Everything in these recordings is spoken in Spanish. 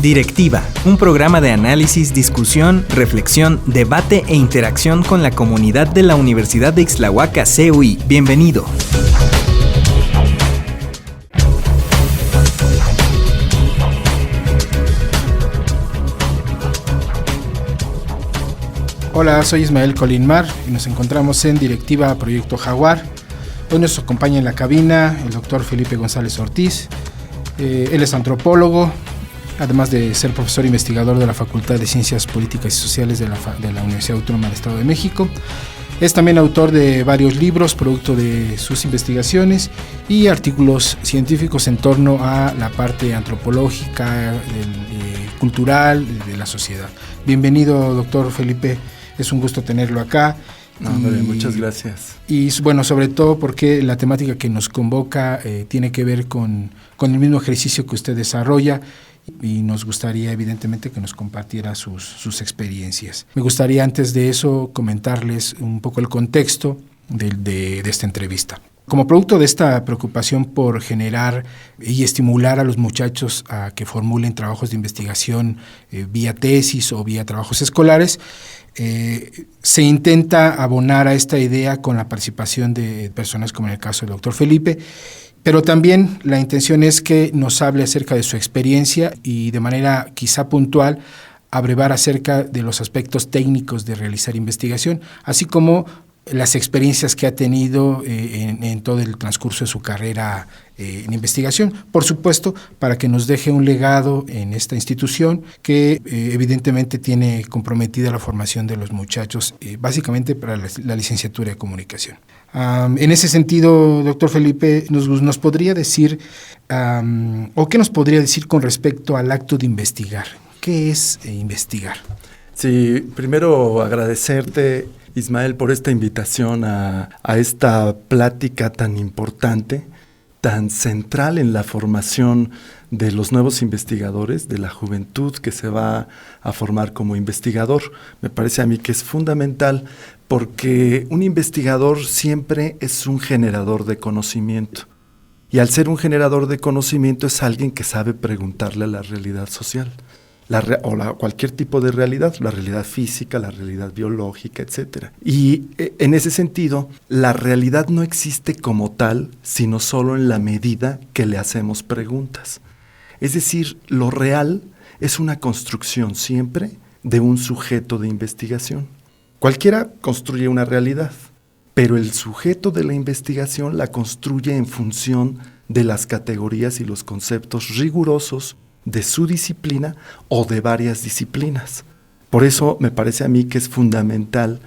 Directiva, un programa de análisis, discusión, reflexión, debate e interacción con la comunidad de la Universidad de Ixtlahuaca, CUI. Bienvenido. Hola, soy Ismael Colinmar y nos encontramos en Directiva Proyecto Jaguar. Hoy nos acompaña en la cabina el doctor Felipe González Ortiz. Él es antropólogo, además de ser profesor investigador de la Facultad de Ciencias Políticas y Sociales de la Universidad Autónoma del Estado de México. Es también autor de varios libros, producto de sus investigaciones y artículos científicos en torno a la parte antropológica, cultural de la sociedad. Bienvenido, doctor Felipe, es un gusto tenerlo acá. Muchas gracias. Y bueno, sobre todo porque la temática que nos convoca tiene que ver con el mismo ejercicio que usted desarrolla, y nos gustaría evidentemente que nos compartiera sus experiencias. Me gustaría antes de eso comentarles un poco el contexto de esta entrevista. Como producto de esta preocupación por generar y estimular a los muchachos a que formulen trabajos de investigación vía tesis o vía trabajos escolares, se intenta abonar a esta idea con la participación de personas como en el caso del doctor Felipe, pero también la intención es que nos hable acerca de su experiencia y de manera quizá puntual abrevar acerca de los aspectos técnicos de realizar investigación, así como las experiencias que ha tenido en todo el transcurso de su carrera en investigación. Por supuesto, para que nos deje un legado en esta institución que evidentemente tiene comprometida la formación de los muchachos, básicamente para la licenciatura de comunicación. En ese sentido, doctor Felipe, ¿nos podría decir o qué nos podría decir con respecto al acto de investigar? ¿Qué es investigar? Sí, primero agradecerte, Ismael, por esta invitación a esta plática tan importante, tan central en la formación de los nuevos investigadores, de la juventud que se va a formar como investigador. Me parece a mí que es fundamental porque un investigador siempre es un generador de conocimiento. Y al ser un generador de conocimiento es alguien que sabe preguntarle a la realidad social. Cualquier tipo de realidad, la realidad física, la realidad biológica, etc. Y en ese sentido, la realidad no existe como tal, sino solo en la medida que le hacemos preguntas. Es decir, lo real es una construcción siempre de un sujeto de investigación. Cualquiera construye una realidad, pero el sujeto de la investigación la construye en función de las categorías y los conceptos rigurosos de su disciplina o de varias disciplinas. Por eso me parece a mí que es fundamental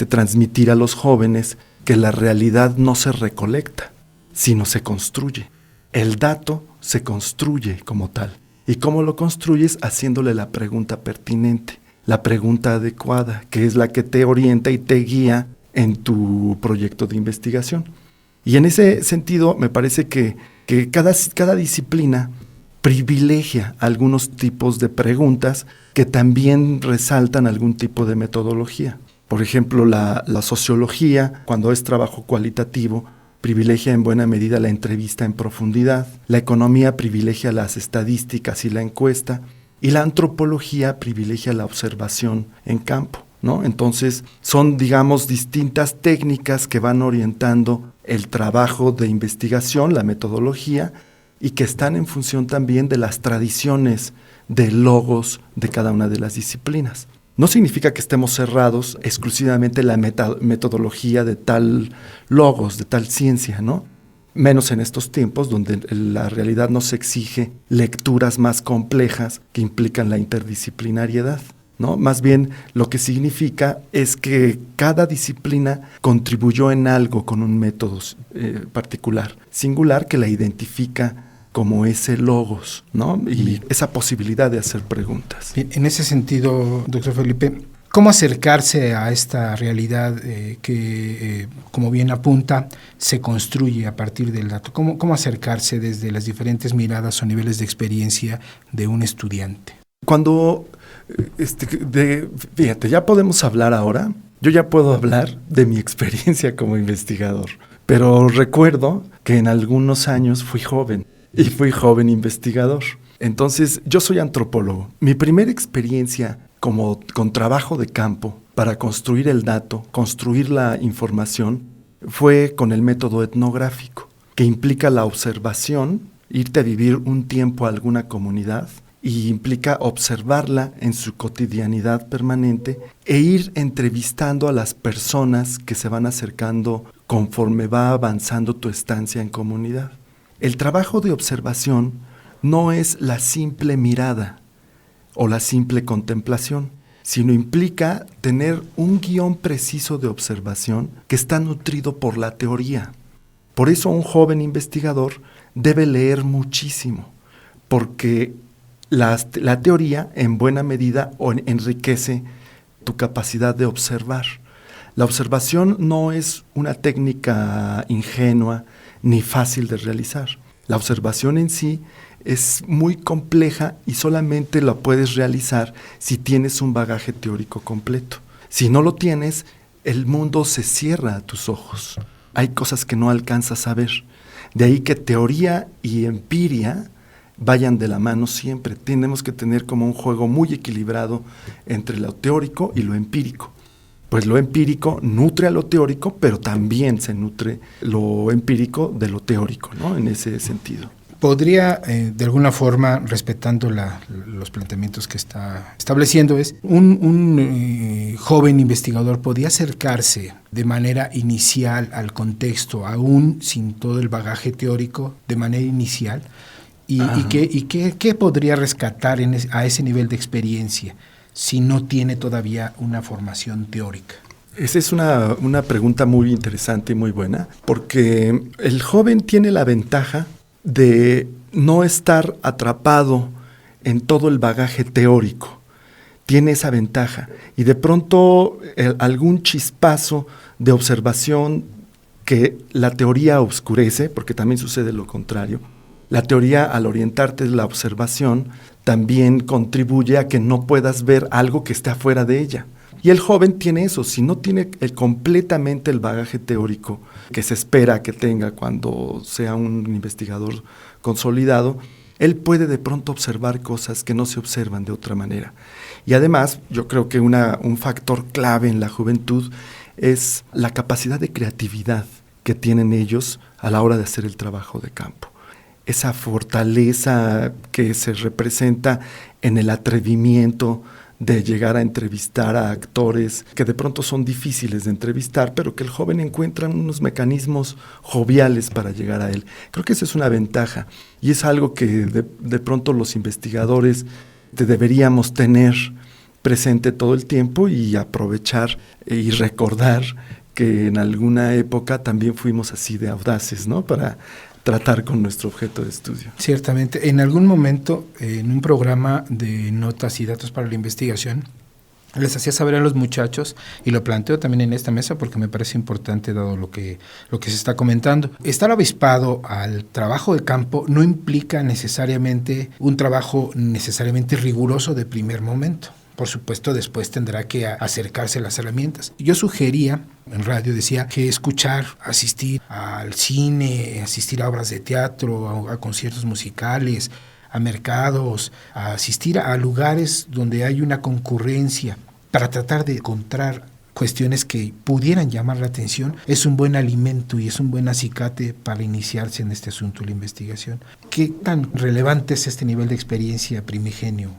transmitir a los jóvenes que la realidad no se recolecta, sino se construye. El dato se construye como tal. ¿Y cómo lo construyes? Haciéndole la pregunta pertinente, la pregunta adecuada, que es la que te orienta y te guía en tu proyecto de investigación. Y en ese sentido me parece que cada disciplina privilegia algunos tipos de preguntas que también resaltan algún tipo de metodología. Por ejemplo, la sociología, cuando es trabajo cualitativo, privilegia en buena medida la entrevista en profundidad. La economía privilegia las estadísticas y la encuesta. Y la antropología privilegia la observación en campo, ¿no? Entonces, son, digamos, distintas técnicas que van orientando el trabajo de investigación, la metodología, y que están en función también de las tradiciones de logos de cada una de las disciplinas. No significa que estemos cerrados exclusivamente en la metodología de tal logos, de tal ciencia, ¿no? Menos en estos tiempos donde la realidad nos exige lecturas más complejas que implican la interdisciplinariedad, ¿no? Más bien lo que significa es que cada disciplina contribuyó en algo con un método particular, singular, que la identifica como ese logos, ¿no? Y esa posibilidad de hacer preguntas. Bien, en ese sentido, doctor Felipe, ¿cómo acercarse a esta realidad que, como bien apunta, se construye a partir del dato? ¿Cómo acercarse desde las diferentes miradas o niveles de experiencia de un estudiante? Cuando, fíjate, ya podemos hablar ahora, yo ya puedo hablar de mi experiencia como investigador, pero recuerdo que en algunos años fui joven investigador. Entonces, yo soy antropólogo. Mi primera experiencia con trabajo de campo para construir el dato, construir la información, fue con el método etnográfico, que implica la observación, irte a vivir un tiempo a alguna comunidad, y implica observarla en su cotidianidad permanente e ir entrevistando a las personas que se van acercando conforme va avanzando tu estancia en comunidad. El trabajo de observación no es la simple mirada o la simple contemplación, sino implica tener un guión preciso de observación que está nutrido por la teoría. Por eso un joven investigador debe leer muchísimo, porque la teoría en buena medida enriquece tu capacidad de observar. La observación no es una técnica ingenua ni fácil de realizar. La observación en sí es muy compleja y solamente la puedes realizar si tienes un bagaje teórico completo. Si no lo tienes, el mundo se cierra a tus ojos. Hay cosas que no alcanzas a ver. De ahí que teoría y empiria vayan de la mano siempre. Tenemos que tener como un juego muy equilibrado entre lo teórico y lo empírico. Pues lo empírico nutre a lo teórico, pero también se nutre lo empírico de lo teórico, ¿no? En ese sentido. ¿Podría, de alguna forma, respetando los planteamientos que está estableciendo, un joven investigador podría acercarse de manera inicial al contexto, aún sin todo el bagaje teórico, de manera inicial? ¿Y qué podría rescatar a ese nivel de experiencia si no tiene todavía una formación teórica? Esa es una pregunta muy interesante y muy buena, porque el joven tiene la ventaja de no estar atrapado en todo el bagaje teórico. Tiene esa ventaja. Y de pronto algún chispazo de observación que la teoría oscurece, porque también sucede lo contrario. La teoría, al orientarte en la observación, también contribuye a que no puedas ver algo que esté afuera de ella. Y el joven tiene eso. Si no tiene completamente el bagaje teórico que se espera que tenga cuando sea un investigador consolidado, él puede de pronto observar cosas que no se observan de otra manera. Y además, yo creo que un factor clave en la juventud es la capacidad de creatividad que tienen ellos a la hora de hacer el trabajo de campo. Esa fortaleza que se representa en el atrevimiento de llegar a entrevistar a actores que de pronto son difíciles de entrevistar, pero que el joven encuentra unos mecanismos joviales para llegar a él. Creo que esa es una ventaja y es algo que de pronto los investigadores deberíamos tener presente todo el tiempo y aprovechar y recordar que en alguna época también fuimos así de audaces, ¿no? Para tratar con nuestro objeto de estudio. Ciertamente. En algún momento, en un programa de notas y datos para la investigación, les hacía saber a los muchachos, y lo planteo también en esta mesa porque me parece importante dado lo que se está comentando. Estar avispado al trabajo de campo no implica necesariamente un trabajo necesariamente riguroso de primer momento. Por supuesto, después tendrá que acercarse a las herramientas. Yo sugería, en radio decía, que escuchar, asistir al cine, asistir a obras de teatro, a conciertos musicales, a mercados, a asistir a lugares donde hay una concurrencia para tratar de encontrar cuestiones que pudieran llamar la atención, es un buen alimento y es un buen acicate para iniciarse en este asunto de la investigación. ¿Qué tan relevante es este nivel de experiencia primigenio?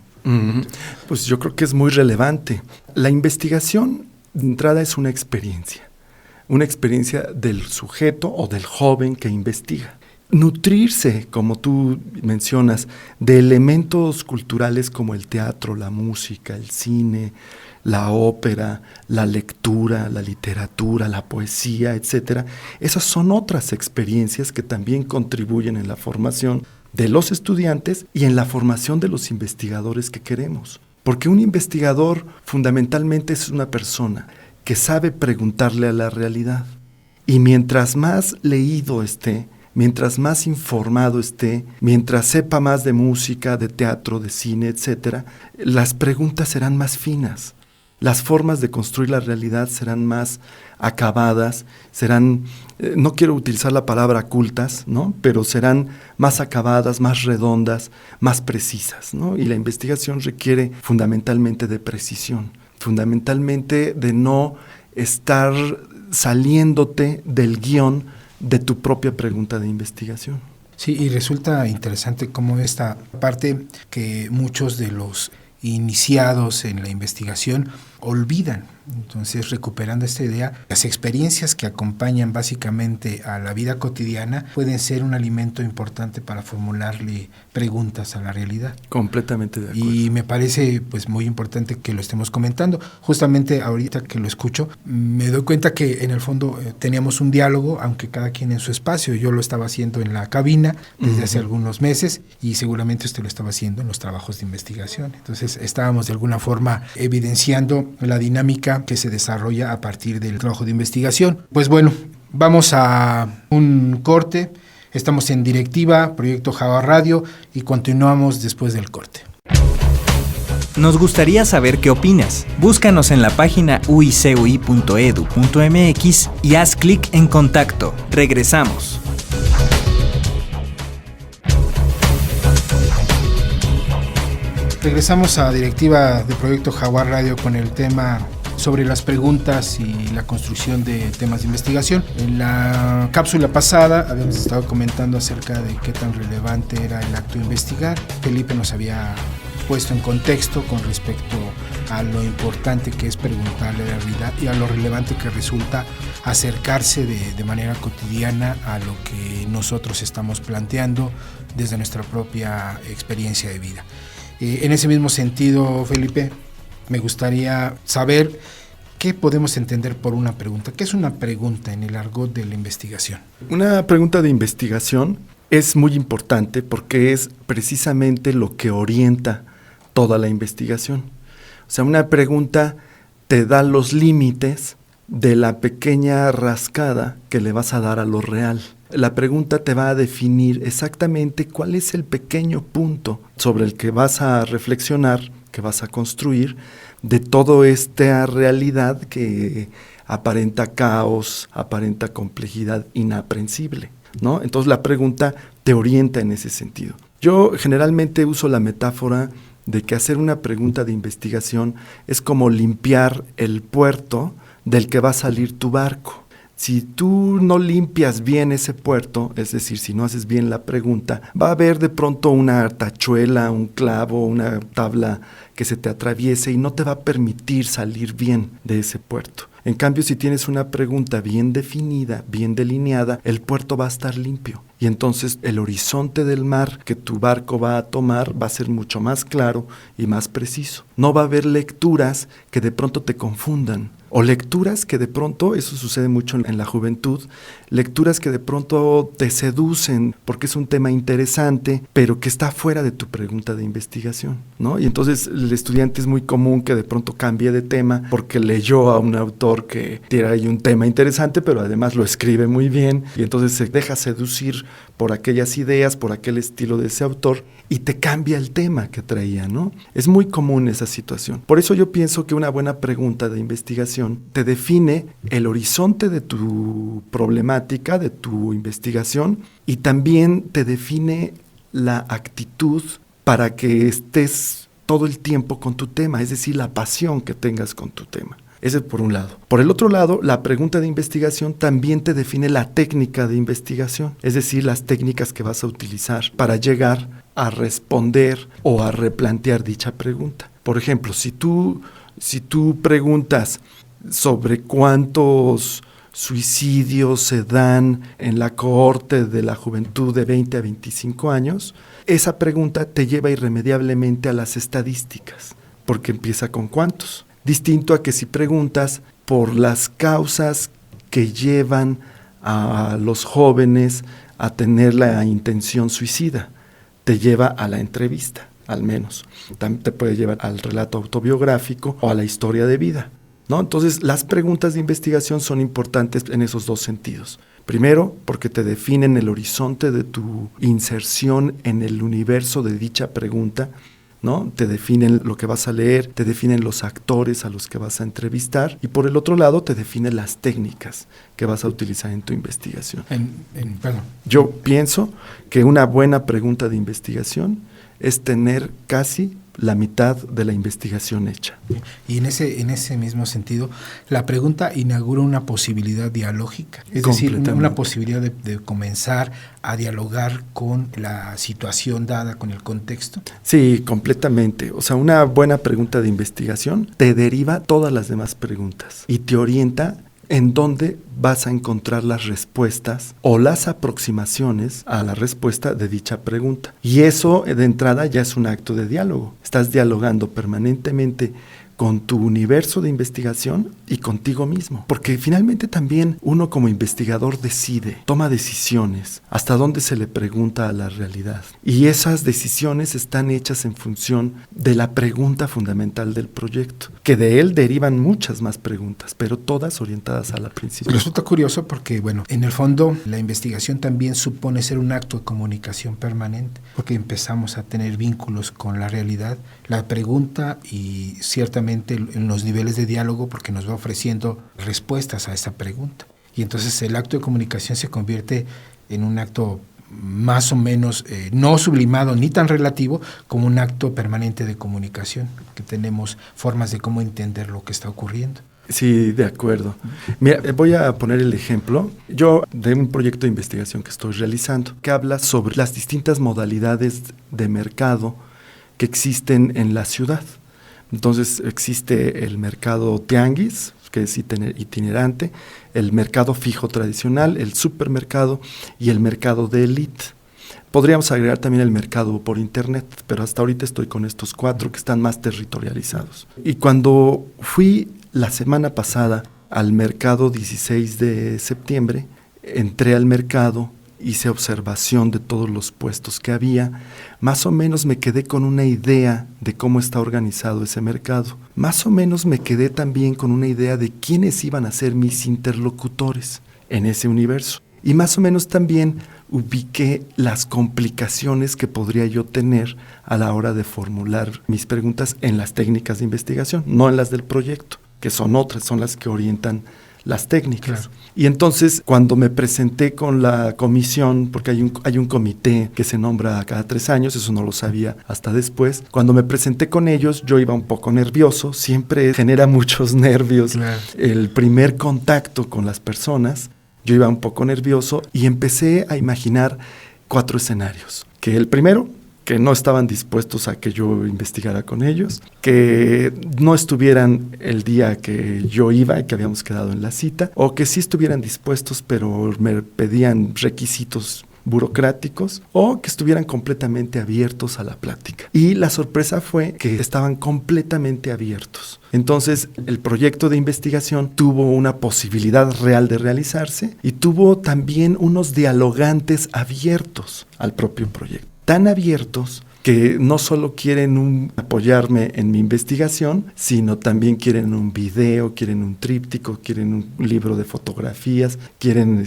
Pues yo creo que es muy relevante. La investigación de entrada es una experiencia del sujeto o del joven que investiga. Nutrirse, como tú mencionas, de elementos culturales como el teatro, la música, el cine, la ópera, la lectura, la literatura, la poesía, etcétera. Esas son otras experiencias que también contribuyen en la formación de los estudiantes y en la formación de los investigadores que queremos. Porque un investigador fundamentalmente es una persona que sabe preguntarle a la realidad. Y mientras más leído esté, mientras más informado esté, mientras sepa más de música, de teatro, de cine, etcétera, las preguntas serán más finas. Las formas de construir la realidad serán más acabadas, serán, no quiero utilizar la palabra cultas, ¿no? Pero serán más acabadas, más redondas, más precisas, ¿no? Y la investigación requiere fundamentalmente de precisión, fundamentalmente de no estar saliéndote del guión de tu propia pregunta de investigación. Sí, y resulta interesante cómo esta parte que muchos de los iniciados en la investigación olvidan. Entonces, recuperando esta idea, las experiencias que acompañan básicamente a la vida cotidiana pueden ser un alimento importante para formularle preguntas a la realidad. Completamente de acuerdo. Y me parece pues muy importante que lo estemos comentando. Justamente ahorita que lo escucho, me doy cuenta que en el fondo teníamos un diálogo, aunque cada quien en su espacio. Yo lo estaba haciendo en la cabina desde hace algunos meses y seguramente usted lo estaba haciendo en los trabajos de investigación. Entonces, estábamos de alguna forma evidenciando la dinámica que se desarrolla a partir del trabajo de investigación. Pues bueno, vamos a un corte. Estamos en Directiva, Proyecto Jaguar Radio, y continuamos después del corte. Nos gustaría saber qué opinas. Búscanos en la página uicui.edu.mx y haz clic en contacto. Regresamos. Regresamos a Directiva de Proyecto Jaguar Radio con el tema sobre las preguntas y la construcción de temas de investigación. En la cápsula pasada habíamos estado comentando acerca de qué tan relevante era el acto de investigar. Felipe nos había puesto en contexto con respecto a lo importante que es preguntarle a la realidad y a lo relevante que resulta acercarse de manera cotidiana a lo que nosotros estamos planteando desde nuestra propia experiencia de vida. En ese mismo sentido, Felipe, me gustaría saber qué podemos entender por una pregunta. ¿Qué es una pregunta en el argot de la investigación? Una pregunta de investigación es muy importante porque es precisamente lo que orienta toda la investigación. O sea, una pregunta te da los límites de la pequeña rascada que le vas a dar a lo real. La pregunta te va a definir exactamente cuál es el pequeño punto sobre el que vas a reflexionar, que vas a construir, de toda esta realidad que aparenta caos, aparenta complejidad inaprensible, ¿no? Entonces la pregunta te orienta en ese sentido. Yo generalmente uso la metáfora de que hacer una pregunta de investigación es como limpiar el puerto del que va a salir tu barco. Si tú no limpias bien ese puerto, es decir, si no haces bien la pregunta, va a haber de pronto una tachuela, un clavo, una tabla que se te atraviese y no te va a permitir salir bien de ese puerto. En cambio, si tienes una pregunta bien definida, bien delineada, el puerto va a estar limpio. Y entonces el horizonte del mar que tu barco va a tomar va a ser mucho más claro y más preciso. No va a haber lecturas que de pronto te confundan. O lecturas que de pronto, eso sucede mucho en la juventud, lecturas que de pronto te seducen porque es un tema interesante, pero que está fuera de tu pregunta de investigación, ¿no? Y entonces el estudiante es muy común que de pronto cambie de tema porque leyó a un autor que tiene ahí un tema interesante, pero además lo escribe muy bien, y entonces se deja seducir por aquellas ideas, por aquel estilo de ese autor, y te cambia el tema que traía, ¿no? Es muy común esa situación. Por eso yo pienso que una buena pregunta de investigación te define el horizonte de tu problemática, de tu investigación, y también te define la actitud para que estés todo el tiempo con tu tema, es decir, la pasión que tengas con tu tema. Ese por un lado. Por el otro lado, la pregunta de investigación también te define la técnica de investigación, es decir, las técnicas que vas a utilizar para llegar a responder o a replantear dicha pregunta. Por ejemplo, si tú preguntas sobre cuántos suicidios se dan en la cohorte de la juventud de 20 a 25 años, esa pregunta te lleva irremediablemente a las estadísticas, porque empieza con cuántos. Distinto a que si preguntas por las causas que llevan a los jóvenes a tener la intención suicida, te lleva a la entrevista, al menos. También te puede llevar al relato autobiográfico o a la historia de vida, ¿no? Entonces, las preguntas de investigación son importantes en esos dos sentidos. Primero, porque te definen el horizonte de tu inserción en el universo de dicha pregunta. ¿no? Te definen lo que vas a leer, te definen los actores a los que vas a entrevistar y por el otro lado te definen las técnicas que vas a utilizar en tu investigación. Yo pienso que una buena pregunta de investigación es tener casi la mitad de la investigación hecha. Y en ese mismo sentido, la pregunta inaugura una posibilidad dialógica, es decir, una posibilidad de comenzar a dialogar con la situación dada, con el contexto. Sí, completamente. O sea, una buena pregunta de investigación te deriva todas las demás preguntas y te orienta en dónde vas a encontrar las respuestas o las aproximaciones a la respuesta de dicha pregunta. Y eso de entrada ya es un acto de diálogo. Estás dialogando permanentemente con tu universo de investigación y contigo mismo. Porque finalmente también uno como investigador decide, toma decisiones, hasta dónde se le pregunta a la realidad. Y esas decisiones están hechas en función de la pregunta fundamental del proyecto, que de él derivan muchas más preguntas, pero todas orientadas a la principal. Resulta curioso porque, bueno, en el fondo la investigación también supone ser un acto de comunicación permanente, porque empezamos a tener vínculos con la realidad, la pregunta y ciertamente en los niveles de diálogo porque nos va ofreciendo respuestas a esa pregunta. Y entonces el acto de comunicación se convierte en un acto más o menos no sublimado ni tan relativo como un acto permanente de comunicación, que tenemos formas de cómo entender lo que está ocurriendo. Sí, de acuerdo. Mira, voy a poner el ejemplo yo de un proyecto de investigación que estoy realizando, que habla sobre las distintas modalidades de mercado que existen en la ciudad. Entonces existe el mercado tianguis, que es itinerante, el mercado fijo tradicional, el supermercado y el mercado de élite. Podríamos agregar también el mercado por internet, pero hasta ahorita estoy con estos 4 que están más territorializados. Y cuando fui la semana pasada al mercado 16 de septiembre, entré al mercado, hice observación de todos los puestos que había, más o menos me quedé con una idea de cómo está organizado ese mercado. Más o menos me quedé también con una idea de quiénes iban a ser mis interlocutores en ese universo. Y más o menos también ubiqué las complicaciones que podría yo tener a la hora de formular mis preguntas en las técnicas de investigación, no en las del proyecto, que son otras, son las que orientan las técnicas. Claro. Y entonces, cuando me presenté con la comisión, porque hay un comité que se nombra cada 3 años, eso no lo sabía hasta después, cuando me presenté con ellos, yo iba un poco nervioso, siempre genera muchos nervios. Claro. El primer contacto con las personas, yo iba un poco nervioso y empecé a imaginar 4 escenarios. Que el primero, que no estaban dispuestos a que yo investigara con ellos, que no estuvieran el día que yo iba y que habíamos quedado en la cita, o que sí estuvieran dispuestos pero me pedían requisitos burocráticos, o que estuvieran completamente abiertos a la plática. Y la sorpresa fue que estaban completamente abiertos. Entonces, el proyecto de investigación tuvo una posibilidad real de realizarse y tuvo también unos dialogantes abiertos al propio proyecto. Tan abiertos que no solo quieren apoyarme en mi investigación, sino también quieren un video, quieren un tríptico, quieren un libro de fotografías, quieren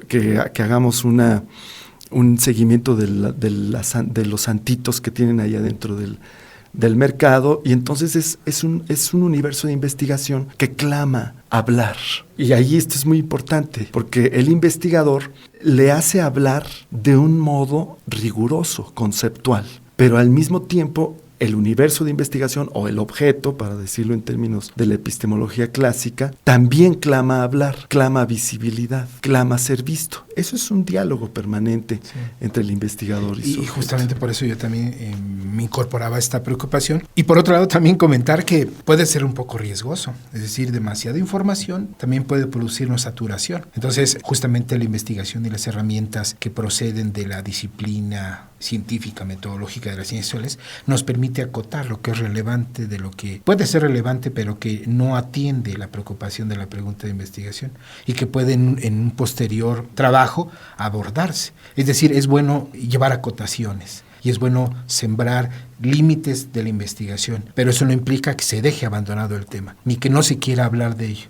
que hagamos un seguimiento de los santitos que tienen ahí adentro del mercado, y entonces es un universo de investigación que clama hablar. Y ahí esto es muy importante, porque el investigador le hace hablar de un modo riguroso, conceptual, pero al mismo tiempo el universo de investigación o el objeto, para decirlo en términos de la epistemología clásica, también clama hablar, clama visibilidad, clama ser visto. Eso es un diálogo permanente entre el investigador y su objeto. Y justamente por eso yo también me incorporaba a esta preocupación. Y por otro lado también comentar que puede ser un poco riesgoso, es decir, demasiada información también puede producirnos saturación. Entonces, justamente la investigación y las herramientas que proceden de la disciplina científica, metodológica de las ciencias sociales, nos permite acotar lo que es relevante de lo que puede ser relevante, pero que no atiende la preocupación de la pregunta de investigación y que puede en un posterior trabajo abordarse. Es decir, es bueno llevar acotaciones y es bueno sembrar límites de la investigación, pero eso no implica que se deje abandonado el tema, ni que no se quiera hablar de ello.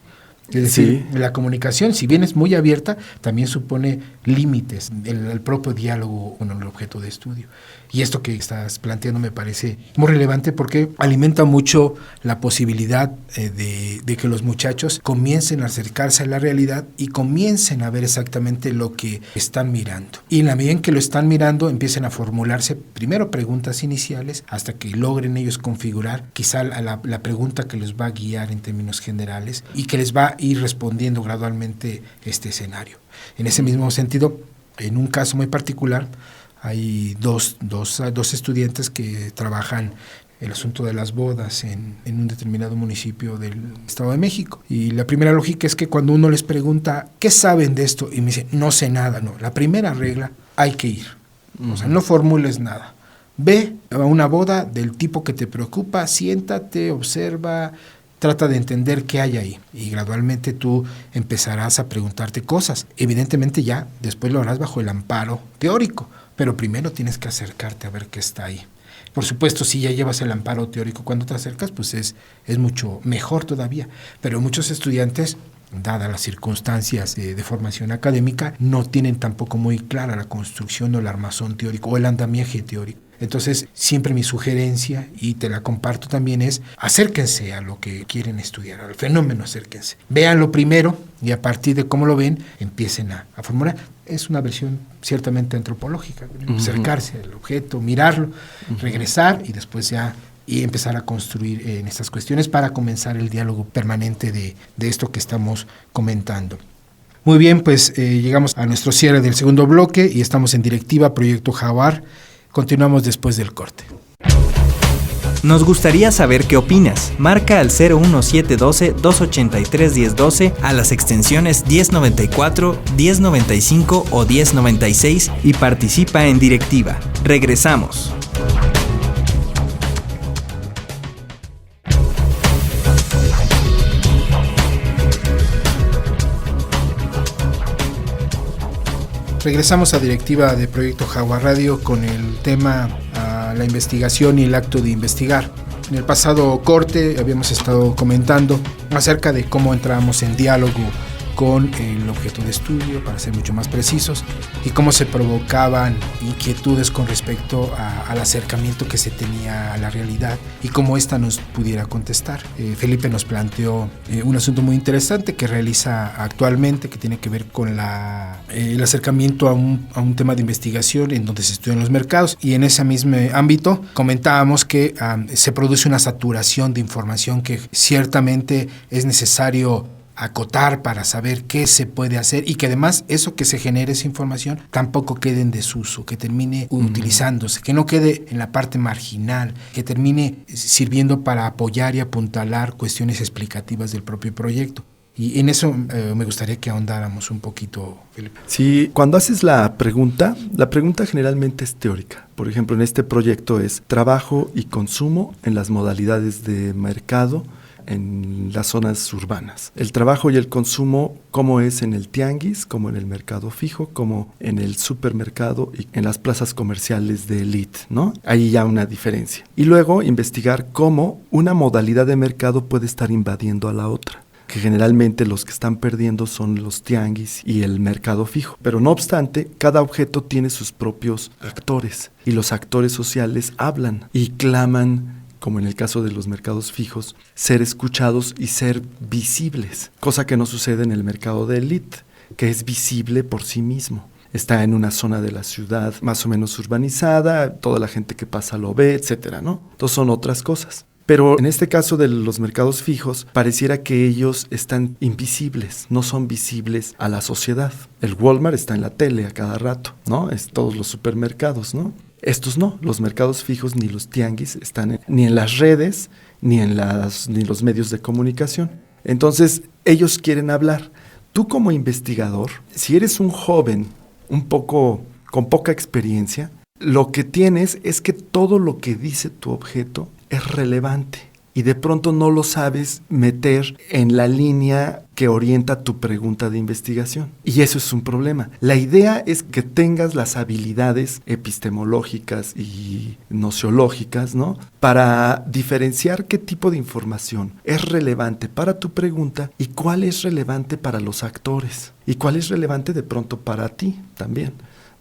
Es decir, la comunicación, si bien es muy abierta, también supone límites, el propio diálogo con el objeto de estudio. Y esto que estás planteando me parece muy relevante porque alimenta mucho la posibilidad de que los muchachos comiencen a acercarse a la realidad y comiencen a ver exactamente lo que están mirando. Y en la medida en que lo están mirando, empiecen a formularse primero preguntas iniciales hasta que logren ellos configurar quizá la pregunta que les va a guiar en términos generales y que les va a ir respondiendo gradualmente este escenario. En ese mismo sentido, en un caso muy particular, hay dos estudiantes que trabajan el asunto de las bodas en un determinado municipio del Estado de México. Y la primera lógica es que cuando uno les pregunta, ¿qué saben de esto? Y me dicen, no sé nada. No, la primera regla, hay que ir. O sea, no formules nada. Ve a una boda del tipo que te preocupa, siéntate, observa, trata de entender qué hay ahí y gradualmente tú empezarás a preguntarte cosas. Evidentemente ya después lo harás bajo el amparo teórico, pero primero tienes que acercarte a ver qué está ahí. Por supuesto, si ya llevas el amparo teórico cuando te acercas, pues es mucho mejor todavía. Pero muchos estudiantes, dadas las circunstancias de formación académica, no tienen tampoco muy clara la construcción o el armazón teórico o el andamiaje teórico. Entonces, siempre mi sugerencia, y te la comparto también, es acérquense a lo que quieren estudiar, al fenómeno acérquense. Véanlo primero y a partir de cómo lo ven, empiecen a formular. Es una versión ciertamente antropológica, acercarse al objeto, mirarlo, regresar y después ya y empezar a construir en estas cuestiones para comenzar el diálogo permanente de esto que estamos comentando. Muy bien, pues llegamos a nuestro cierre del segundo bloque y estamos en Directiva Proyecto Jaguar. Continuamos después del corte. Nos gustaría saber qué opinas. Marca al 01712-283-1012 a las extensiones 1094, 1095 o 1096 y participa en Directiva. Regresamos. Regresamos a Directiva de Proyecto Jaguar Radio con el tema la investigación y el acto de investigar. En el pasado corte habíamos estado comentando acerca de cómo entrábamos en diálogo con el objeto de estudio, para ser mucho más precisos, y cómo se provocaban inquietudes con respecto al acercamiento que se tenía a la realidad y cómo ésta nos pudiera contestar. Felipe nos planteó un asunto muy interesante que realiza actualmente, que tiene que ver con el acercamiento a un tema de investigación en donde se estudian los mercados, y en ese mismo ámbito comentábamos que se produce una saturación de información que ciertamente es necesario acotar para saber qué se puede hacer y que además eso que se genere esa información tampoco quede en desuso, que termine utilizándose, que no quede en la parte marginal, que termine sirviendo para apoyar y apuntalar cuestiones explicativas del propio proyecto. Y en eso me gustaría que ahondáramos un poquito, Felipe. Sí, cuando haces la pregunta generalmente es teórica. Por ejemplo, en este proyecto es trabajo y consumo en las modalidades de mercado en las zonas urbanas. El trabajo y el consumo, como es en el tianguis, como en el mercado fijo, como en el supermercado y en las plazas comerciales de élite, ¿no? Ahí ya una diferencia. Y luego investigar cómo una modalidad de mercado puede estar invadiendo a la otra, que generalmente los que están perdiendo son los tianguis y el mercado fijo. Pero no obstante, cada objeto tiene sus propios actores y los actores sociales hablan y claman, como en el caso de los mercados fijos, ser escuchados y ser visibles, cosa que no sucede en el mercado de élite, que es visible por sí mismo. Está en una zona de la ciudad más o menos urbanizada, toda la gente que pasa lo ve, etcétera, ¿no? Entonces son otras cosas. Pero en este caso de los mercados fijos, pareciera que ellos están invisibles, no son visibles a la sociedad. El Walmart está en la tele a cada rato, ¿no? Es todos los supermercados, ¿no? Estos no, los mercados fijos ni los tianguis están ni en las redes, ni en los medios de comunicación. Entonces, ellos quieren hablar. Tú como investigador, si eres un joven con poca experiencia, lo que tienes es que todo lo que dice tu objeto es relevante y de pronto no lo sabes meter en la línea que orienta tu pregunta de investigación. Y eso es un problema. La idea es que tengas las habilidades epistemológicas y nociológicas, ¿no?, para diferenciar qué tipo de información es relevante para tu pregunta y cuál es relevante para los actores y cuál es relevante de pronto para ti también,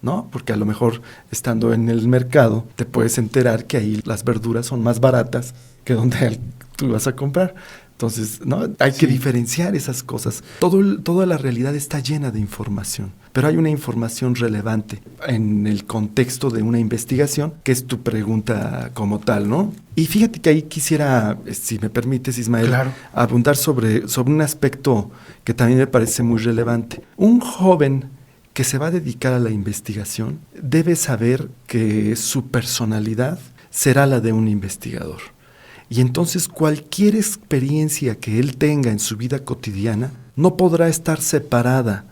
¿no? Porque a lo mejor estando en el mercado te puedes enterar que ahí las verduras son más baratas que donde tú vas a comprar. Entonces, ¿no?, hay que diferenciar esas cosas. Toda la realidad está llena de información, pero hay una información relevante en el contexto de una investigación, que es tu pregunta como tal, ¿no? Y fíjate que ahí quisiera, si me permites, Ismael, claro, abundar sobre un aspecto que también me parece muy relevante. Un joven que se va a dedicar a la investigación debe saber que su personalidad será la de un investigador. Y entonces cualquier experiencia que él tenga en su vida cotidiana no podrá estar separada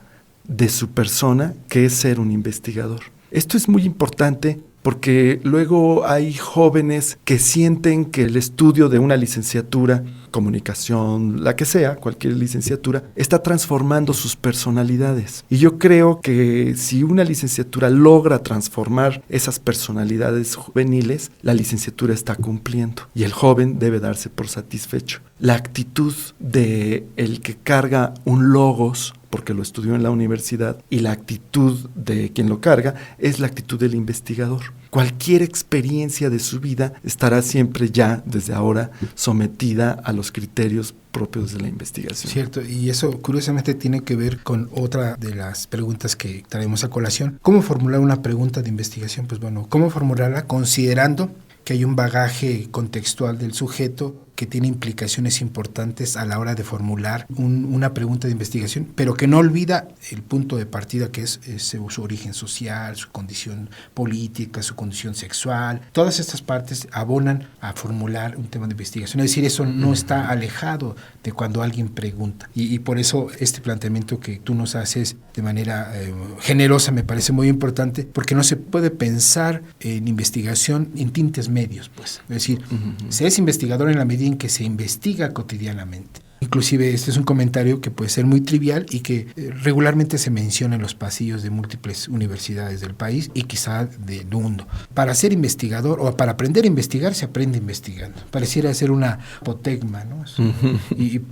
de su persona, que es ser un investigador. Esto es muy importante porque luego hay jóvenes que sienten que el estudio de una licenciatura, comunicación, la que sea, cualquier licenciatura, está transformando sus personalidades. Y yo creo que si una licenciatura logra transformar esas personalidades juveniles, la licenciatura está cumpliendo y el joven debe darse por satisfecho. La actitud de el que carga un logos, porque lo estudió en la universidad, y la actitud de quien lo carga es la actitud del investigador. Cualquier experiencia de su vida estará siempre ya, desde ahora, sometida a los criterios propios de la investigación. Cierto, y eso curiosamente tiene que ver con otra de las preguntas que traemos a colación. ¿Cómo formular una pregunta de investigación? Pues bueno, ¿cómo formularla? Considerando que hay un bagaje contextual del sujeto que tiene implicaciones importantes a la hora de formular una pregunta de investigación, pero que no olvida el punto de partida, que es su origen social, su condición política, su condición sexual. Todas estas partes abonan a formular un tema de investigación. Es decir, eso no está alejado de cuando alguien pregunta. Y por eso este planteamiento que tú nos haces de manera generosa me parece muy importante, porque no se puede pensar en investigación en tintes medios, pues. Es decir, se es investigador en la medida en que se investiga cotidianamente. Inclusive este es un comentario que puede ser muy trivial y que regularmente se menciona en los pasillos de múltiples universidades del país y quizá del mundo. Para ser investigador o para aprender a investigar se aprende investigando. Pareciera ser una apotegma, ¿no?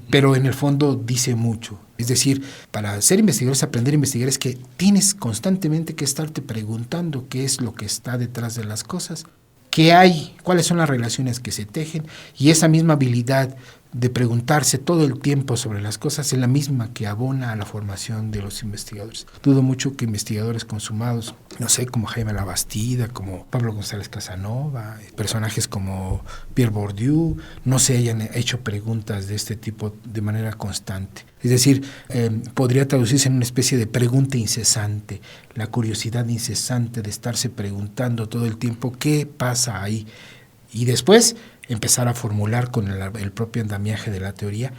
Pero en el fondo dice mucho. Es decir, para ser investigador es aprender a investigar, es que tienes constantemente que estarte preguntando qué es lo que está detrás de las cosas, qué hay, cuáles son las relaciones que se tejen, y esa misma habilidad de preguntarse todo el tiempo sobre las cosas es la misma que abona a la formación de los investigadores. Dudo mucho que investigadores consumados, no sé, como Jaime Labastida, como Pablo González Casanova, personajes como Pierre Bourdieu, no se hayan hecho preguntas de este tipo de manera constante. Es decir, podría traducirse en una especie de pregunta incesante, la curiosidad incesante de estarse preguntando todo el tiempo qué pasa ahí. Y después empezar a formular con el propio andamiaje de la teoría,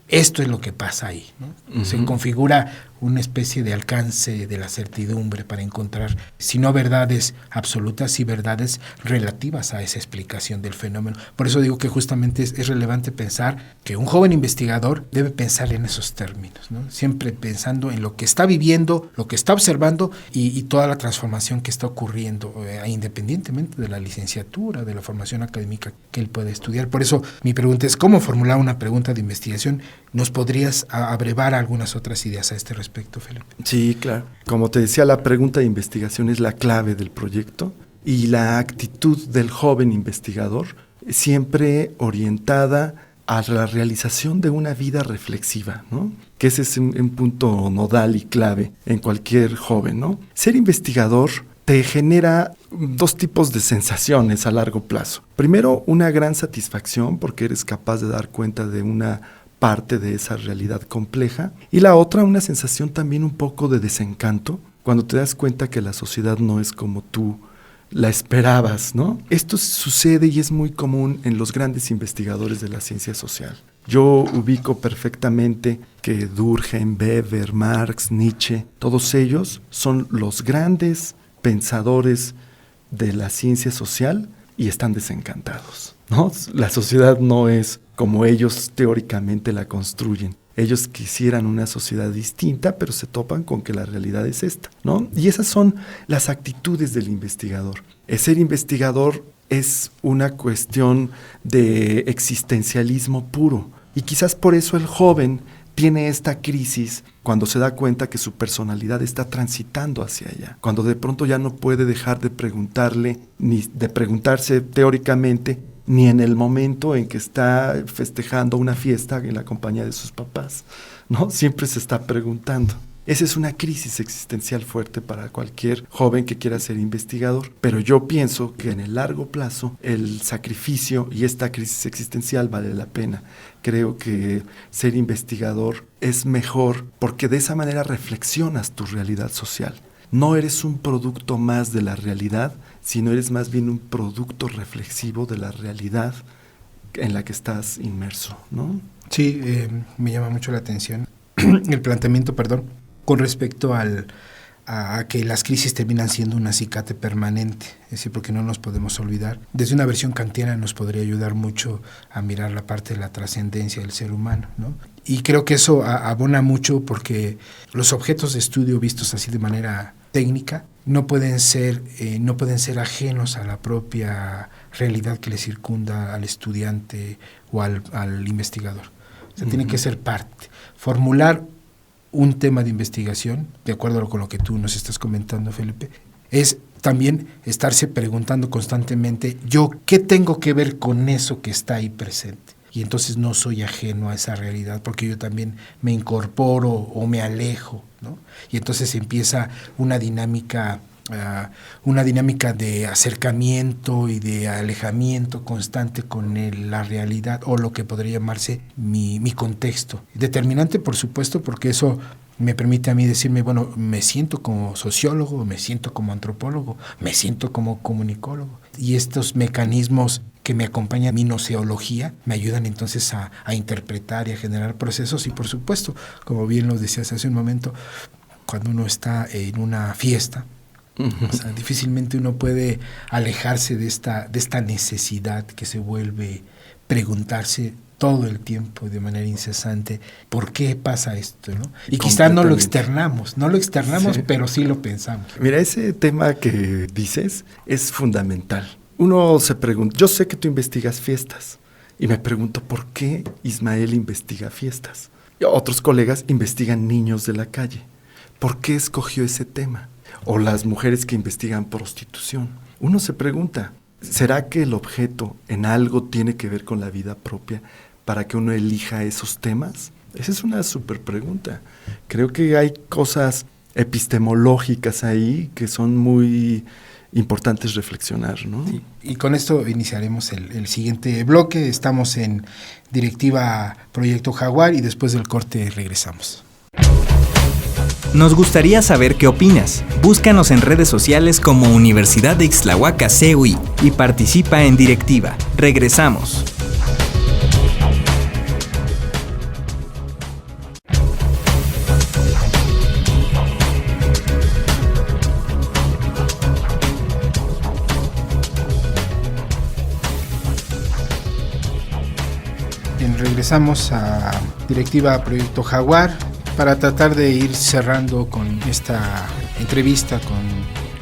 esto es lo que pasa ahí, ¿no? Se configura una especie de alcance de la certidumbre para encontrar, si no verdades absolutas, sí verdades relativas a esa explicación del fenómeno. Por eso digo que justamente es relevante pensar que un joven investigador debe pensar en esos términos, ¿no? Siempre pensando en lo que está viviendo, lo que está observando y toda la transformación que está ocurriendo, independientemente de la licenciatura, de la formación académica que él puede estudiar. Por eso mi pregunta es, ¿cómo formular una pregunta de investigación? ¿Nos podrías abrevar algunas otras ideas a este respecto, Felipe? Sí, claro. Como te decía, la pregunta de investigación es la clave del proyecto y la actitud del joven investigador siempre orientada a la realización de una vida reflexiva, ¿no? Que ese es un punto nodal y clave en cualquier joven, ¿no? Ser investigador te genera dos tipos de sensaciones a largo plazo. Primero, una gran satisfacción porque eres capaz de dar cuenta de una parte de esa realidad compleja, y la otra, una sensación también un poco de desencanto cuando te das cuenta que la sociedad no es como tú la esperabas, ¿no? Esto sucede y es muy común en los grandes investigadores de la ciencia social. Yo ubico perfectamente que Durkheim, Weber, Marx, Nietzsche, todos ellos son los grandes pensadores de la ciencia social y están desencantados, ¿no? La sociedad no es como ellos teóricamente la construyen. Ellos quisieran una sociedad distinta, pero se topan con que la realidad es esta, ¿no? Y esas son las actitudes del investigador. El ser investigador es una cuestión de existencialismo puro. Y quizás por eso el joven tiene esta crisis cuando se da cuenta que su personalidad está transitando hacia allá. Cuando de pronto ya no puede dejar de preguntarle, ni de preguntarse teóricamente, ni en el momento en que está festejando una fiesta en la compañía de sus papás, ¿no? Siempre se está preguntando. Esa es una crisis existencial fuerte para cualquier joven que quiera ser investigador, pero yo pienso que en el largo plazo el sacrificio y esta crisis existencial vale la pena. Creo que ser investigador es mejor porque de esa manera reflexionas tu realidad social. No eres un producto más de la realidad, sino eres más bien un producto reflexivo de la realidad en la que estás inmerso, ¿no? Sí, me llama mucho la atención el planteamiento, con respecto a que las crisis terminan siendo un acicate permanente, es decir, porque no nos podemos olvidar. Desde una versión kantiana nos podría ayudar mucho a mirar la parte de la trascendencia del ser humano, ¿no? Y creo que eso abona mucho porque los objetos de estudio vistos así de manera técnica no pueden ser ajenos a la propia realidad que le circunda al estudiante o al investigador. O sea, tiene que ser parte. Formular un tema de investigación, de acuerdo con lo que tú nos estás comentando, Felipe, es también estarse preguntando constantemente, ¿yo qué tengo que ver con eso que está ahí presente? Y entonces no soy ajeno a esa realidad, porque yo también me incorporo o me alejo, ¿no? Y entonces empieza una dinámica de acercamiento y de alejamiento constante con la realidad o lo que podría llamarse mi contexto. Determinante, por supuesto, porque eso me permite a mí decirme, bueno, me siento como sociólogo, me siento como antropólogo, me siento como comunicólogo. Y estos mecanismos que me acompañan mi noceología me ayudan entonces a interpretar y a generar procesos. Y por supuesto, como bien lo decías hace un momento, cuando uno está en una fiesta, o sea, difícilmente uno puede alejarse de esta necesidad que se vuelve preguntarse todo el tiempo de manera incesante, ¿por qué pasa esto, no? Y quizá no lo externamos, sí, pero sí lo pensamos. Mira, ese tema que dices es fundamental. Uno se pregunta, yo sé que tú investigas fiestas, y me pregunto, ¿por qué Ismael investiga fiestas? Y otros colegas investigan niños de la calle. ¿Por qué escogió ese tema? O las mujeres que investigan prostitución. Uno se pregunta, ¿será que el objeto en algo tiene que ver con la vida propia para que uno elija esos temas? Esa es una súper pregunta. Creo que hay cosas epistemológicas ahí que son muy importantes reflexionar, ¿no? Sí. Y con esto iniciaremos el siguiente bloque. Estamos en Directiva Proyecto Jaguar y después del corte regresamos. Nos gustaría saber qué opinas. Búscanos en redes sociales como Universidad de Ixtlahuaca CUI y participa en Directiva. Regresamos. Bien, regresamos a Directiva Proyecto Jaguar para tratar de ir cerrando con esta entrevista con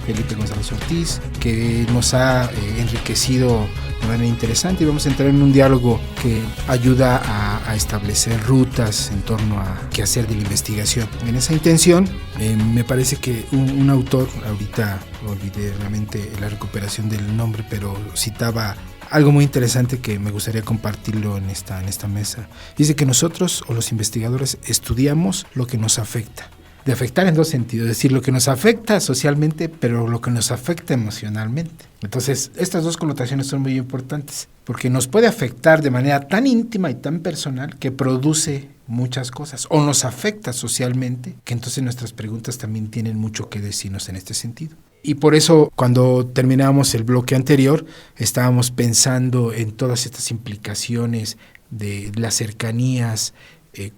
Felipe González Ortiz, que nos ha enriquecido de manera interesante, y vamos a entrar en un diálogo que ayuda a establecer rutas en torno a qué hacer de la investigación. En esa intención, me parece que un autor, ahorita olvidé realmente la recuperación del nombre, pero citaba algo muy interesante que me gustaría compartirlo en esta mesa. Dice que nosotros, o los investigadores, estudiamos lo que nos afecta. De afectar en dos sentidos, es decir, lo que nos afecta socialmente, pero lo que nos afecta emocionalmente. Entonces, estas dos connotaciones son muy importantes, porque nos puede afectar de manera tan íntima y tan personal que produce muchas cosas, o nos afecta socialmente, que entonces nuestras preguntas también tienen mucho que decirnos en este sentido. Y por eso, cuando terminamos el bloque anterior, estábamos pensando en todas estas implicaciones de las cercanías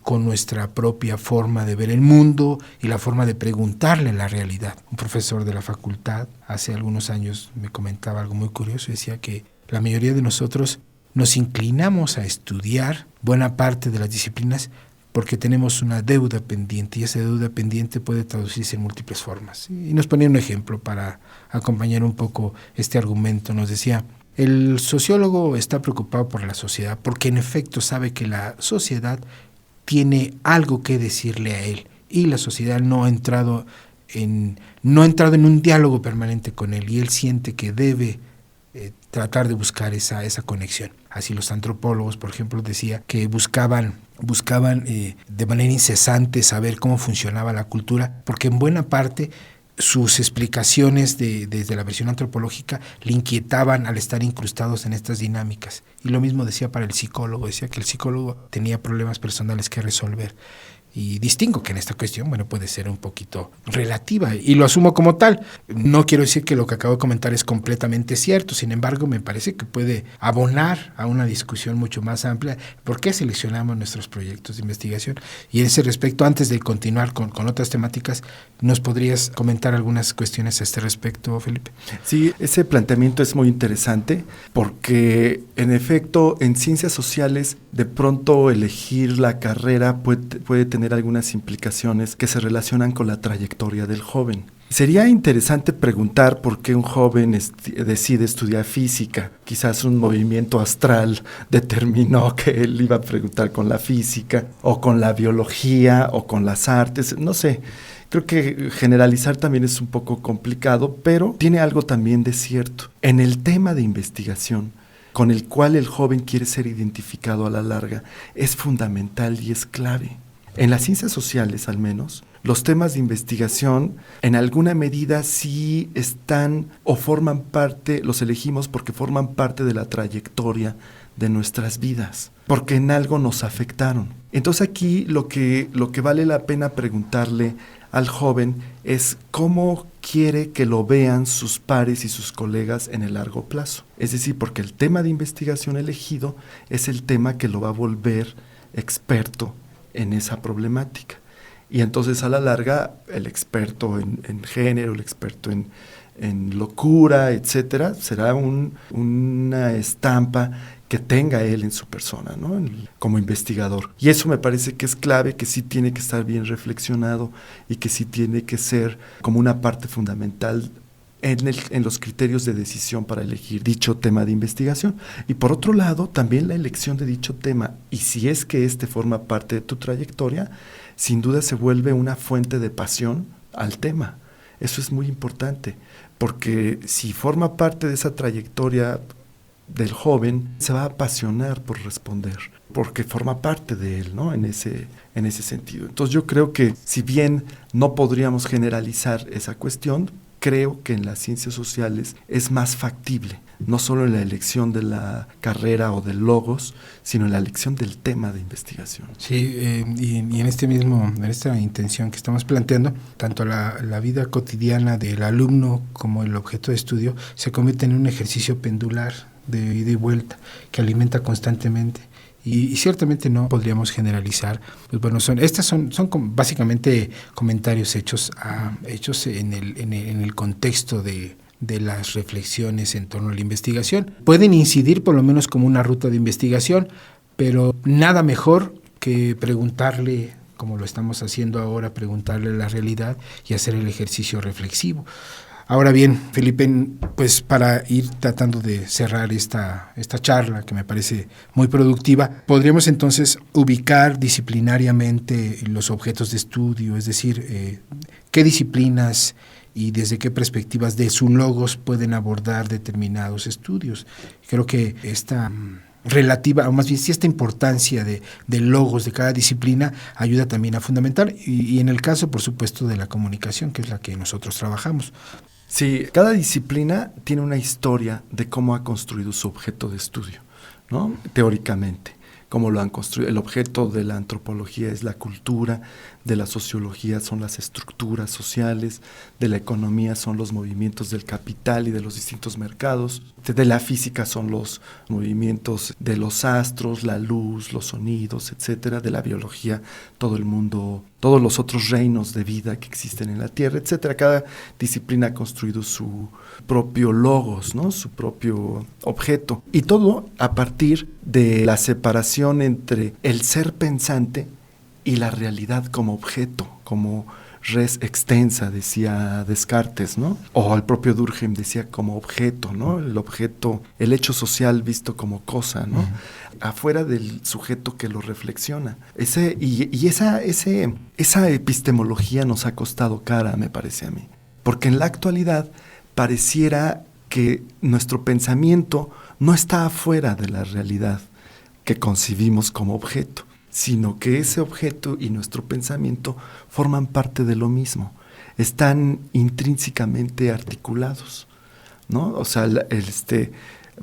con nuestra propia forma de ver el mundo y la forma de preguntarle la realidad. Un profesor de la facultad hace algunos años me comentaba algo muy curioso, decía que la mayoría de nosotros nos inclinamos a estudiar buena parte de las disciplinas porque tenemos una deuda pendiente, y esa deuda pendiente puede traducirse en múltiples formas. Y nos ponía un ejemplo para acompañar un poco este argumento. Nos decía, el sociólogo está preocupado por la sociedad porque en efecto sabe que la sociedad tiene algo que decirle a él y la sociedad no ha entrado en un diálogo permanente con él, y él siente que debe tratar de buscar esa conexión. Así los antropólogos, por ejemplo, decía que buscaban de manera incesante saber cómo funcionaba la cultura, porque en buena parte sus explicaciones desde la versión antropológica le inquietaban al estar incrustados en estas dinámicas. Y lo mismo decía para el psicólogo, decía que el psicólogo tenía problemas personales que resolver. Y distingo que en esta cuestión, puede ser un poquito relativa y lo asumo como tal. No quiero decir que lo que acabo de comentar es completamente cierto, sin embargo, me parece que puede abonar a una discusión mucho más amplia por qué seleccionamos nuestros proyectos de investigación. Y en ese respecto, antes de continuar con otras temáticas, ¿nos podrías comentar algunas cuestiones a este respecto, Felipe? Sí, ese planteamiento es muy interesante porque, en efecto, en ciencias sociales, de pronto elegir la carrera puede tener algunas implicaciones que se relacionan con la trayectoria del joven. Sería interesante preguntar por qué un joven decide estudiar física. Quizás un movimiento astral determinó que él iba a preguntar con la física, o con la biología, o con las artes, no sé. Creo que generalizar también es un poco complicado, pero tiene algo también de cierto. En el tema de investigación, con el cual el joven quiere ser identificado a la larga, es fundamental y es clave. En las ciencias sociales, al menos, los temas de investigación en alguna medida sí están o forman parte, los elegimos porque forman parte de la trayectoria de nuestras vidas, porque en algo nos afectaron. Entonces aquí lo que vale la pena preguntarle al joven es cómo quiere que lo vean sus pares y sus colegas en el largo plazo. Es decir, porque el tema de investigación elegido es el tema que lo va a volver experto en esa problemática. Y entonces a la larga el experto en género, el experto en locura, etcétera, será una estampa que tenga él en su persona, ¿no? Como investigador. Y eso me parece que es clave, que sí tiene que estar bien reflexionado y que sí tiene que ser como una parte fundamental en los criterios de decisión para elegir dicho tema de investigación. Y por otro lado, también la elección de dicho tema, y si es que este forma parte de tu trayectoria, sin duda se vuelve una fuente de pasión al tema. Eso es muy importante, porque si forma parte de esa trayectoria del joven, se va a apasionar por responder, porque forma parte de él, ¿no? En ese sentido. Entonces yo creo que, si bien no podríamos generalizar esa cuestión, creo que en las ciencias sociales es más factible, no solo en la elección de la carrera o del logos, sino en la elección del tema de investigación. Sí, y en esta intención que estamos planteando, tanto la vida cotidiana del alumno como el objeto de estudio se convierte en un ejercicio pendular de ida y vuelta que alimenta constantemente. Y ciertamente no podríamos generalizar. Pues bueno, estas son básicamente comentarios hechos en el contexto de las reflexiones en torno a la investigación. Pueden incidir por lo menos como una ruta de investigación, pero nada mejor que preguntarle, como lo estamos haciendo ahora, preguntarle la realidad y hacer el ejercicio reflexivo. Ahora bien, Felipe, pues para ir tratando de cerrar esta charla, que me parece muy productiva, podríamos entonces ubicar disciplinariamente los objetos de estudio, es decir, qué disciplinas y desde qué perspectivas de su logos pueden abordar determinados estudios. Creo que esta relativa, o más bien si esta importancia de logos de cada disciplina ayuda también a fundamentar, y en el caso, por supuesto, de la comunicación, que es la que nosotros trabajamos. Sí, cada disciplina tiene una historia de cómo ha construido su objeto de estudio, ¿no? Teóricamente. cómo lo han construido. El objeto de la antropología es la cultura, de la sociología son las estructuras sociales, de la economía son los movimientos del capital y de los distintos mercados, de la física son los movimientos de los astros, la luz, los sonidos, etcétera, de la biología, todo el mundo, todos los otros reinos de vida que existen en la Tierra, etcétera. Cada disciplina ha construido su propio logos, ¿no? Su propio objeto. Y todo a partir de la separación entre el ser pensante y la realidad como objeto, como res extensa, decía Descartes, ¿no? O el propio Durkheim decía como objeto, ¿no? El objeto, el hecho social visto como cosa, ¿no? Afuera del sujeto que lo reflexiona. Esa epistemología nos ha costado cara, me parece a mí. Porque en la actualidad pareciera que nuestro pensamiento no está afuera de la realidad que concibimos como objeto, sino que ese objeto y nuestro pensamiento forman parte de lo mismo, están intrínsecamente articulados, ¿no? O sea,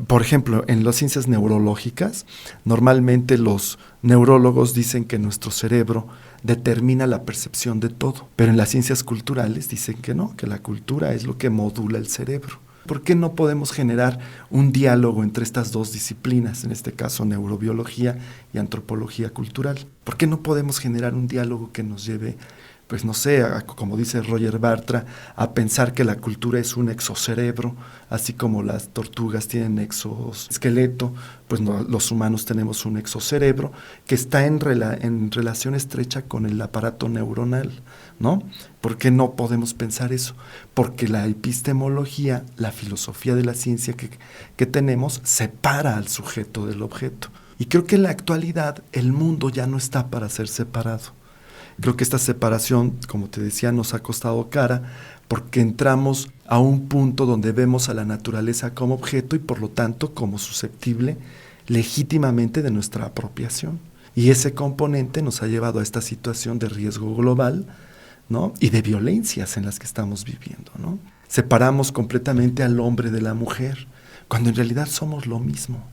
por ejemplo, en las ciencias neurológicas, normalmente los neurólogos dicen que nuestro cerebro determina la percepción de todo, pero en las ciencias culturales dicen que no, que la cultura es lo que modula el cerebro. ¿Por qué no podemos generar un diálogo entre estas dos disciplinas, en este caso neurobiología y antropología cultural? ¿Por qué no podemos generar un diálogo que nos lleve, pues no sé, como dice Roger Bartra, a pensar que la cultura es un exocerebro, así como las tortugas tienen exoesqueleto, pues los humanos tenemos un exocerebro que está en relación estrecha con el aparato neuronal, ¿no? ¿Por qué no podemos pensar eso? Porque la epistemología, la filosofía de la ciencia que tenemos, separa al sujeto del objeto. Y creo que en la actualidad el mundo ya no está para ser separado. Creo que esta separación, como te decía, nos ha costado cara porque entramos a un punto donde vemos a la naturaleza como objeto y por lo tanto como susceptible legítimamente de nuestra apropiación. Y ese componente nos ha llevado a esta situación de riesgo global, ¿no? Y de violencias en las que estamos viviendo, ¿no? Separamos completamente al hombre de la mujer, cuando en realidad somos lo mismo.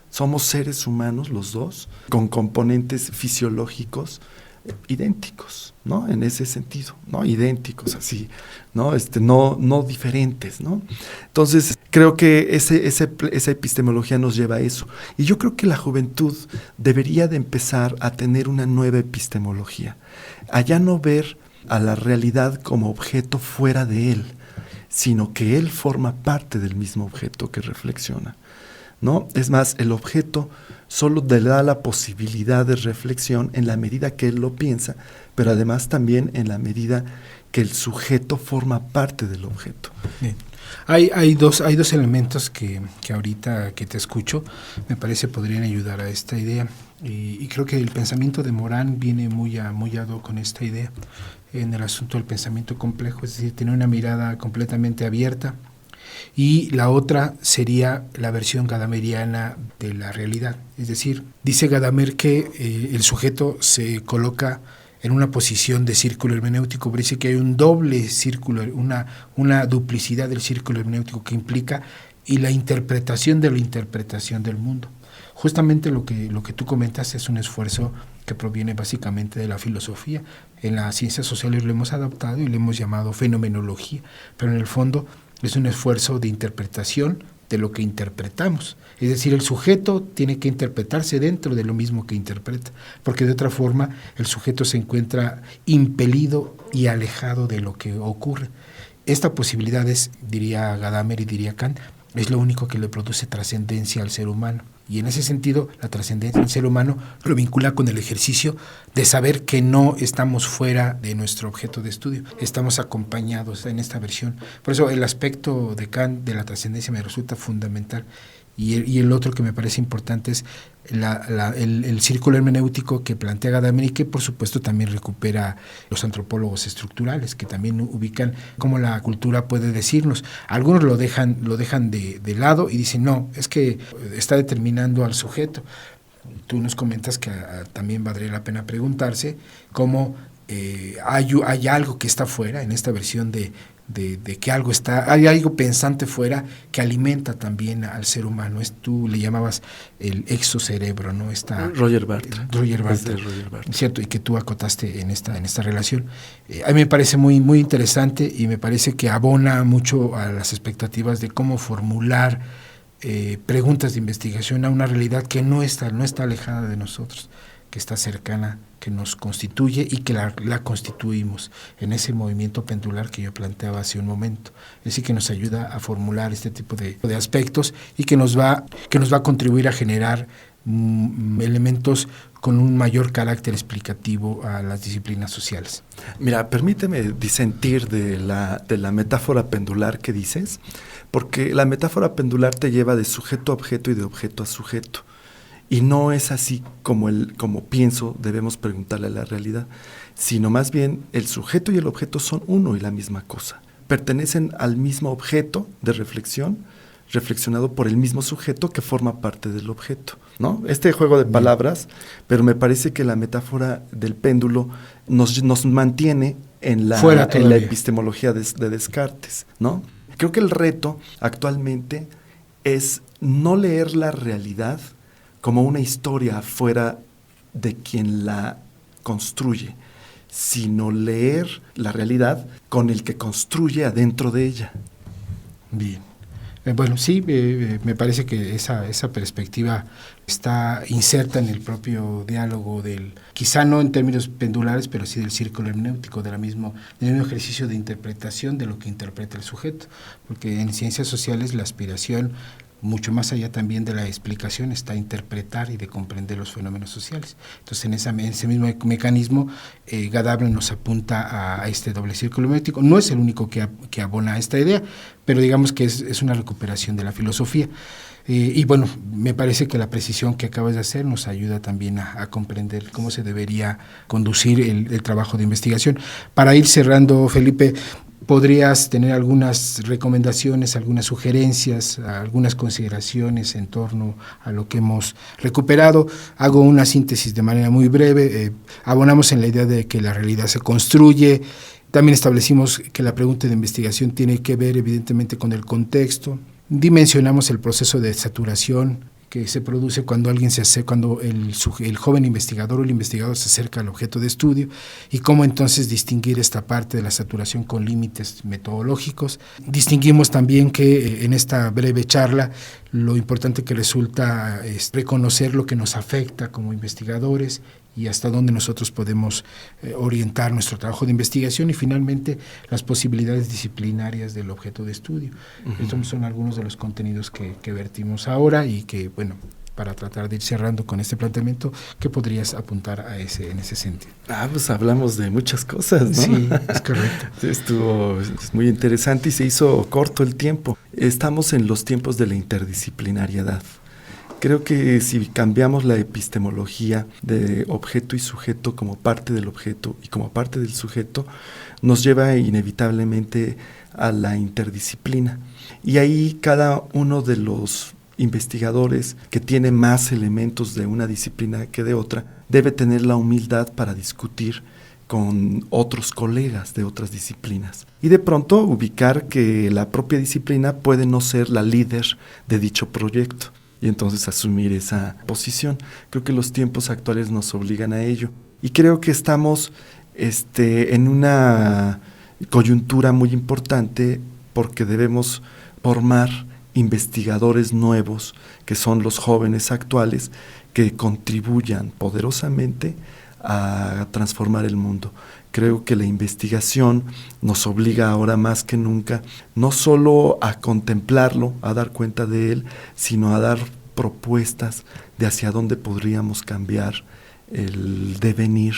Somos seres humanos los dos, con componentes fisiológicos idénticos, ¿no? En ese sentido, ¿no? Idénticos, así, ¿no? No diferentes, ¿no? Entonces, creo que esa epistemología nos lleva a eso. Y yo creo que la juventud debería de empezar a tener una nueva epistemología, a ya no ver a la realidad como objeto fuera de él, sino que él forma parte del mismo objeto que reflexiona, ¿no? Es más, el objeto solo le da la posibilidad de reflexión en la medida que él lo piensa, pero además también en la medida que el sujeto forma parte del objeto. Bien. Hay dos elementos que ahorita que te escucho me parece podrían ayudar a esta idea y creo que el pensamiento de Morán viene muy ad hoc con esta idea en el asunto del pensamiento complejo, es decir, tener una mirada completamente abierta. Y la otra sería la versión gadameriana de la realidad. Es decir, dice Gadamer que el sujeto se coloca en una posición de círculo hermenéutico, pero dice que hay un doble círculo, una duplicidad del círculo hermenéutico que implica y la interpretación de la interpretación del mundo. Justamente lo que tú comentas es un esfuerzo que proviene básicamente de la filosofía. En las ciencias sociales lo hemos adaptado y lo hemos llamado fenomenología, pero en el fondo es un esfuerzo de interpretación de lo que interpretamos. Es decir, el sujeto tiene que interpretarse dentro de lo mismo que interpreta, porque de otra forma el sujeto se encuentra impelido y alejado de lo que ocurre. Esta posibilidad es, diría Gadamer y diría Kant, es lo único que le produce trascendencia al ser humano. Y en ese sentido, la trascendencia del ser humano lo vincula con el ejercicio de saber que no estamos fuera de nuestro objeto de estudio, estamos acompañados en esta versión. Por eso el aspecto de Kant de la trascendencia me resulta fundamental. Y el otro que me parece importante es el círculo hermenéutico que plantea Gadamer y que por supuesto también recupera los antropólogos estructurales, que también ubican cómo la cultura puede decirnos. Algunos lo dejan de lado y dicen, no, es que está determinando al sujeto. Tú nos comentas que también valdría la pena preguntarse cómo hay algo que está fuera en esta versión de de que hay algo pensante fuera que alimenta también al ser humano. Tú le llamabas el exocerebro, ¿no? Roger Bartra. Roger Bartra, cierto, y que tú acotaste en esta relación. A mí me parece muy, muy interesante y me parece que abona mucho a las expectativas de cómo formular preguntas de investigación a una realidad que no está alejada de nosotros, que está cercana, que nos constituye y que la constituimos en ese movimiento pendular que yo planteaba hace un momento. Es decir, que nos ayuda a formular este tipo de aspectos y que nos va a contribuir a generar elementos con un mayor carácter explicativo a las disciplinas sociales. Mira, permíteme disentir de la metáfora pendular que dices, porque la metáfora pendular te lleva de sujeto a objeto y de objeto a sujeto. Y no es así como pienso debemos preguntarle a la realidad, sino más bien el sujeto y el objeto son uno y la misma cosa. Pertenecen al mismo objeto de reflexión, reflexionado por el mismo sujeto que forma parte del objeto, ¿no? Este juego de palabras, pero me parece que la metáfora del péndulo nos mantiene en la epistemología de Descartes, ¿no? Creo que el reto actualmente es no leer la realidad como una historia fuera de quien la construye, sino leer la realidad con el que construye adentro de ella. Bien. Bueno, sí, me parece que esa perspectiva está inserta en el propio diálogo quizá no en términos pendulares, pero sí del círculo hermenéutico, del mismo ejercicio de interpretación de lo que interpreta el sujeto, porque en ciencias sociales la aspiración, mucho más allá también de la explicación, está interpretar y de comprender los fenómenos sociales. Entonces, en ese mismo mecanismo, Gadabra nos apunta a este doble círculo hermenéutico. No es el único que abona a esta idea, pero digamos que es una recuperación de la filosofía. Y bueno, me parece que la precisión que acabas de hacer nos ayuda también a comprender cómo se debería conducir el trabajo de investigación. Para ir cerrando, Felipe, ¿podrías tener algunas recomendaciones, algunas sugerencias, algunas consideraciones en torno a lo que hemos recuperado? Hago una síntesis de manera muy breve. Abonamos en la idea de que la realidad se construye. También establecimos que la pregunta de investigación tiene que ver evidentemente con el contexto. Dimensionamos el proceso de saturación que se produce cuando cuando el joven investigador o el investigador se acerca al objeto de estudio, y cómo entonces distinguir esta parte de la saturación con límites metodológicos. Distinguimos también que en esta breve charla lo importante que resulta es reconocer lo que nos afecta como investigadores y hasta dónde nosotros podemos orientar nuestro trabajo de investigación, y finalmente las posibilidades disciplinarias del objeto de estudio. Uh-huh. Estos son algunos de los contenidos que vertimos ahora y que, bueno, para tratar de ir cerrando con este planteamiento, ¿qué podrías apuntar en ese sentido? Pues hablamos de muchas cosas, ¿no? Sí, es correcto. Es muy interesante y se hizo corto el tiempo. Estamos en los tiempos de la interdisciplinariedad. Creo que si cambiamos la epistemología de objeto y sujeto como parte del objeto y como parte del sujeto, nos lleva inevitablemente a la interdisciplina. Y ahí cada uno de los investigadores que tiene más elementos de una disciplina que de otra, debe tener la humildad para discutir con otros colegas de otras disciplinas. Y de pronto ubicar que la propia disciplina puede no ser la líder de dicho proyecto, y entonces asumir esa posición. Creo que los tiempos actuales nos obligan a ello. Y creo que estamos en una coyuntura muy importante porque debemos formar investigadores nuevos, que son los jóvenes actuales, que contribuyan poderosamente a transformar el mundo. Creo que la investigación nos obliga ahora más que nunca no solo a contemplarlo, a dar cuenta de él, sino a dar propuestas de hacia dónde podríamos cambiar el devenir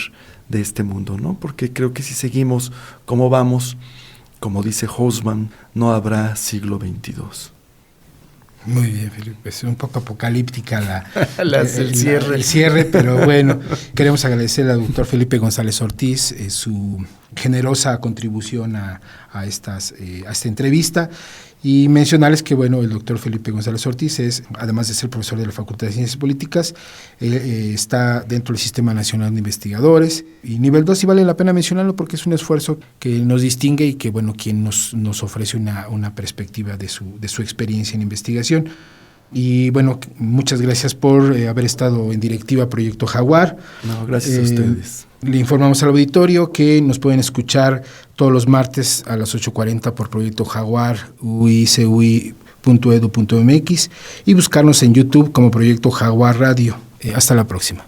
de este mundo, ¿no? Porque creo que si seguimos como vamos, como dice Hobsbawm, no habrá siglo XXII. Muy bien, Felipe. Es un poco apocalíptica el cierre, pero bueno, queremos agradecer al doctor Felipe González Ortiz su generosa contribución a esta entrevista, Y mencionarles que, bueno, el doctor Felipe González Ortiz es, además de ser profesor de la Facultad de Ciencias Políticas, está dentro del Sistema Nacional de Investigadores y nivel 2, y vale la pena mencionarlo porque es un esfuerzo que nos distingue y que, bueno, quien nos ofrece una perspectiva de su experiencia en investigación. Y bueno, muchas gracias por haber estado en directiva Proyecto Jaguar. No, gracias a ustedes. Le informamos al auditorio que nos pueden escuchar todos los martes a las 8:40 por Proyecto Jaguar, uici.edu.mx, y buscarnos en YouTube como Proyecto Jaguar Radio. Hasta la próxima.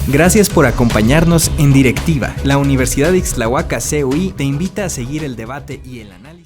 Gracias por acompañarnos en Directiva. La Universidad de Ixtlahuaca CUI te invita a seguir el debate y el análisis.